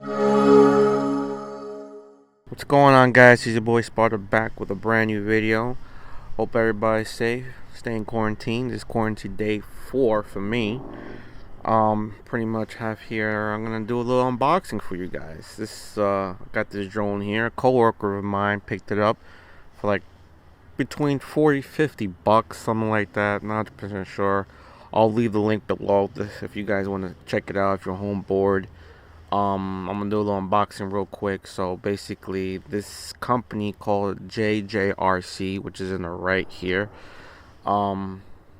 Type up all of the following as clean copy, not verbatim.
What's going on, guys? It's your boy Sparta back with a brand new video. Hope everybody's safe, staying quarantined. This is quarantine day 4 for me. Pretty much have here, I'm gonna do a little unboxing for you guys. Got this drone here. A coworker of mine picked it up for like between 40-50 bucks, something like that. Not 100% sure. I'll leave the link below if you guys want to check it out if you're home bored. I'm gonna do a little unboxing real quick. So basically, this company called JJRC, which is in the right here,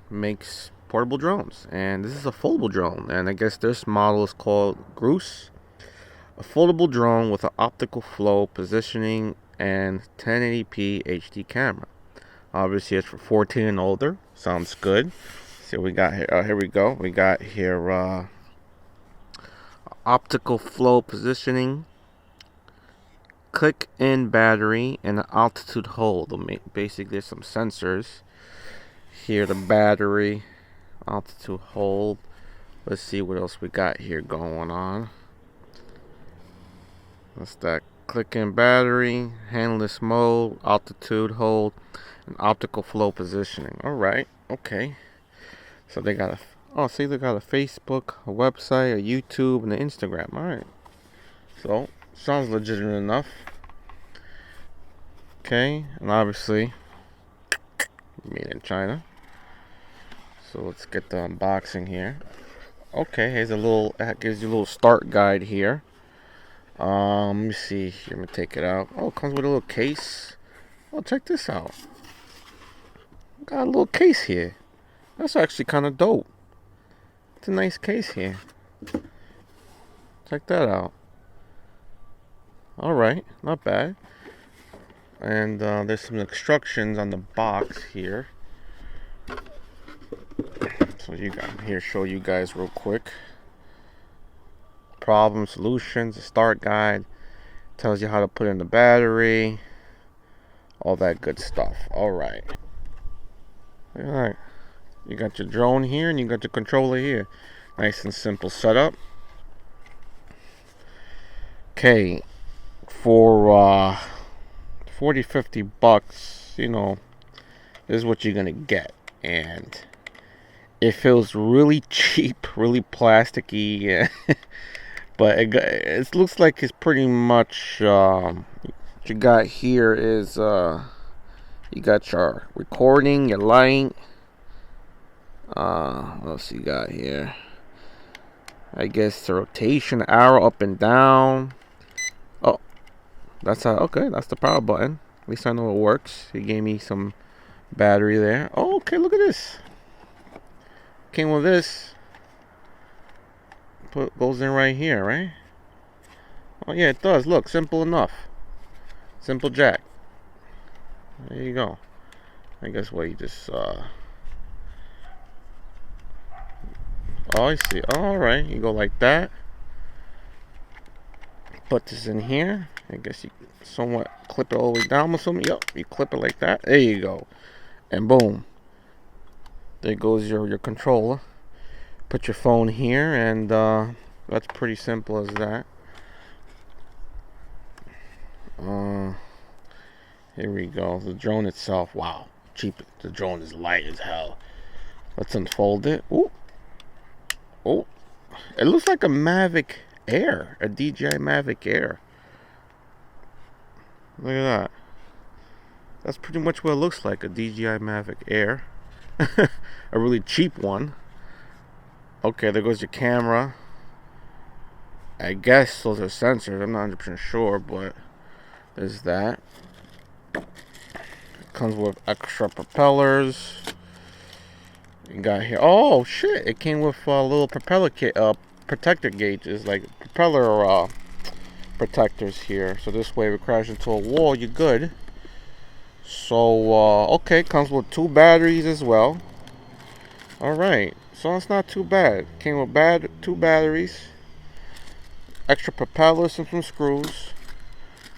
makes portable drones, and this is a foldable drone. And I guess this model is called Grus, a foldable drone with an optical flow, positioning, and 1080p HD camera. Obviously, it's for 14 and older. Sounds good. See what we got here. Here we go. We got here. Optical flow positioning, click in battery, and an altitude hold. Basically, there's some sensors here. The battery, altitude hold. Let's see what else we got here going on. That's that click in battery, handless mode, altitude hold, and optical flow positioning. All right, okay. So they got they got a Facebook, a website, a YouTube, and an Instagram. All right. So, sounds legitimate enough. Okay, and obviously, made in China. So let's get the unboxing here. Okay, here's gives you a little start guide here. Let me see. Let me take it out. Oh, it comes with a little case. Oh, check this out. Got a little case here. That's actually kind of dope. It's a nice case here. Check that out. Alright, not bad. And there's some instructions on the box here. So you got here, show you guys real quick. Problem solutions, a start guide. Tells you how to put in the battery. All that good stuff. Alright. Alright. You got your drone here and you got your controller here. Nice and simple setup. Okay. For 40-50 bucks, you know, this is what you're gonna get. And it feels really cheap, really plasticky. But it looks like it's pretty much what you got here is you got your recording, your light. What else you got here? I guess the rotation arrow up and down. Oh, that's okay. That's the power button. At least I know it works. He gave me some battery there. Oh, okay. Look at this. Came with this. Goes in right here, right? Oh yeah, it does. Look, simple enough. Simple jack. There you go. I guess what you just oh, I see. All right, you go like that. Put this in here. I guess you somewhat clip it all the way down or something. Yep, you clip it like that. There you go. And boom. There goes your controller. Put your phone here, and that's pretty simple as that. Here we go. The drone itself. Wow, cheap. The drone is light as hell. Let's unfold it. Ooh. Oh, it looks like a Mavic Air, a DJI Mavic Air. Look at that. That's pretty much what it looks like, a DJI Mavic Air. A really cheap one. Okay, there goes your camera. I guess those are sensors. I'm not 100% sure, but there's that. It comes with extra propellers. You got here. Oh shit! It came with little propeller protector gauges, like propeller protectors here. So this way, if it crashes into a wall, you're good. So okay, comes with 2 batteries as well. All right, so it's not too bad. Came with 2 batteries, extra propellers and some screws,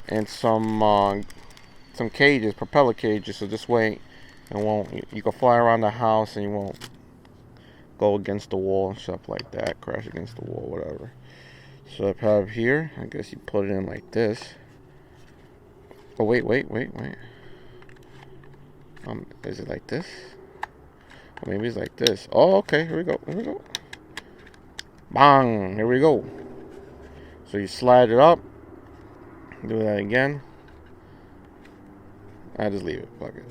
and some cages, propeller cages. So this way, you can fly around the house and you won't go against the wall and stuff like that, crash against the wall, whatever. So I have here, I guess you put it in like this. Oh wait. Is it like this? Or maybe it's like this. Oh, okay, here we go. Bang! Here we go. So you slide it up. Do that again. I just leave it. Plug it.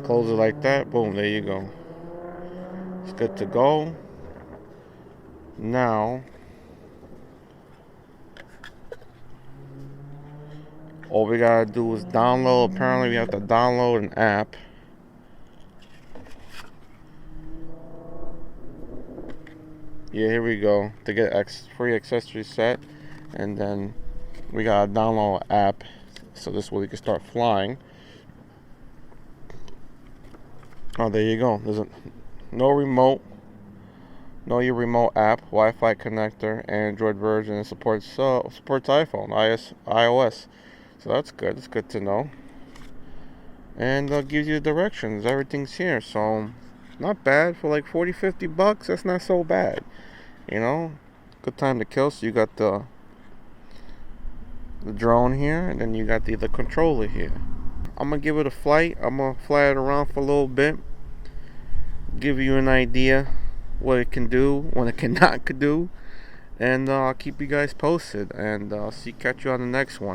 Close it like that. Boom, there you go. It's good to go. Now, all we gotta do is download. Apparently, we have to download an app. Yeah, here we go. To get free accessory set, and then we gotta download an app, so this way we can start flying. Oh, there you go. There's no remote. Know your remote app, Wi-Fi connector, Android version, and supports iPhone, iOS. So that's good. It's good to know. And gives you the directions. Everything's here. So not bad for like $40-50. That's not so bad. You know, good time to kill. So you got the drone here, and then you got the controller here. I'm gonna give it a flight. I'm gonna fly it around for a little bit. Give you an idea what it can do, what it cannot do, and I'll keep you guys posted, and catch you on the next one.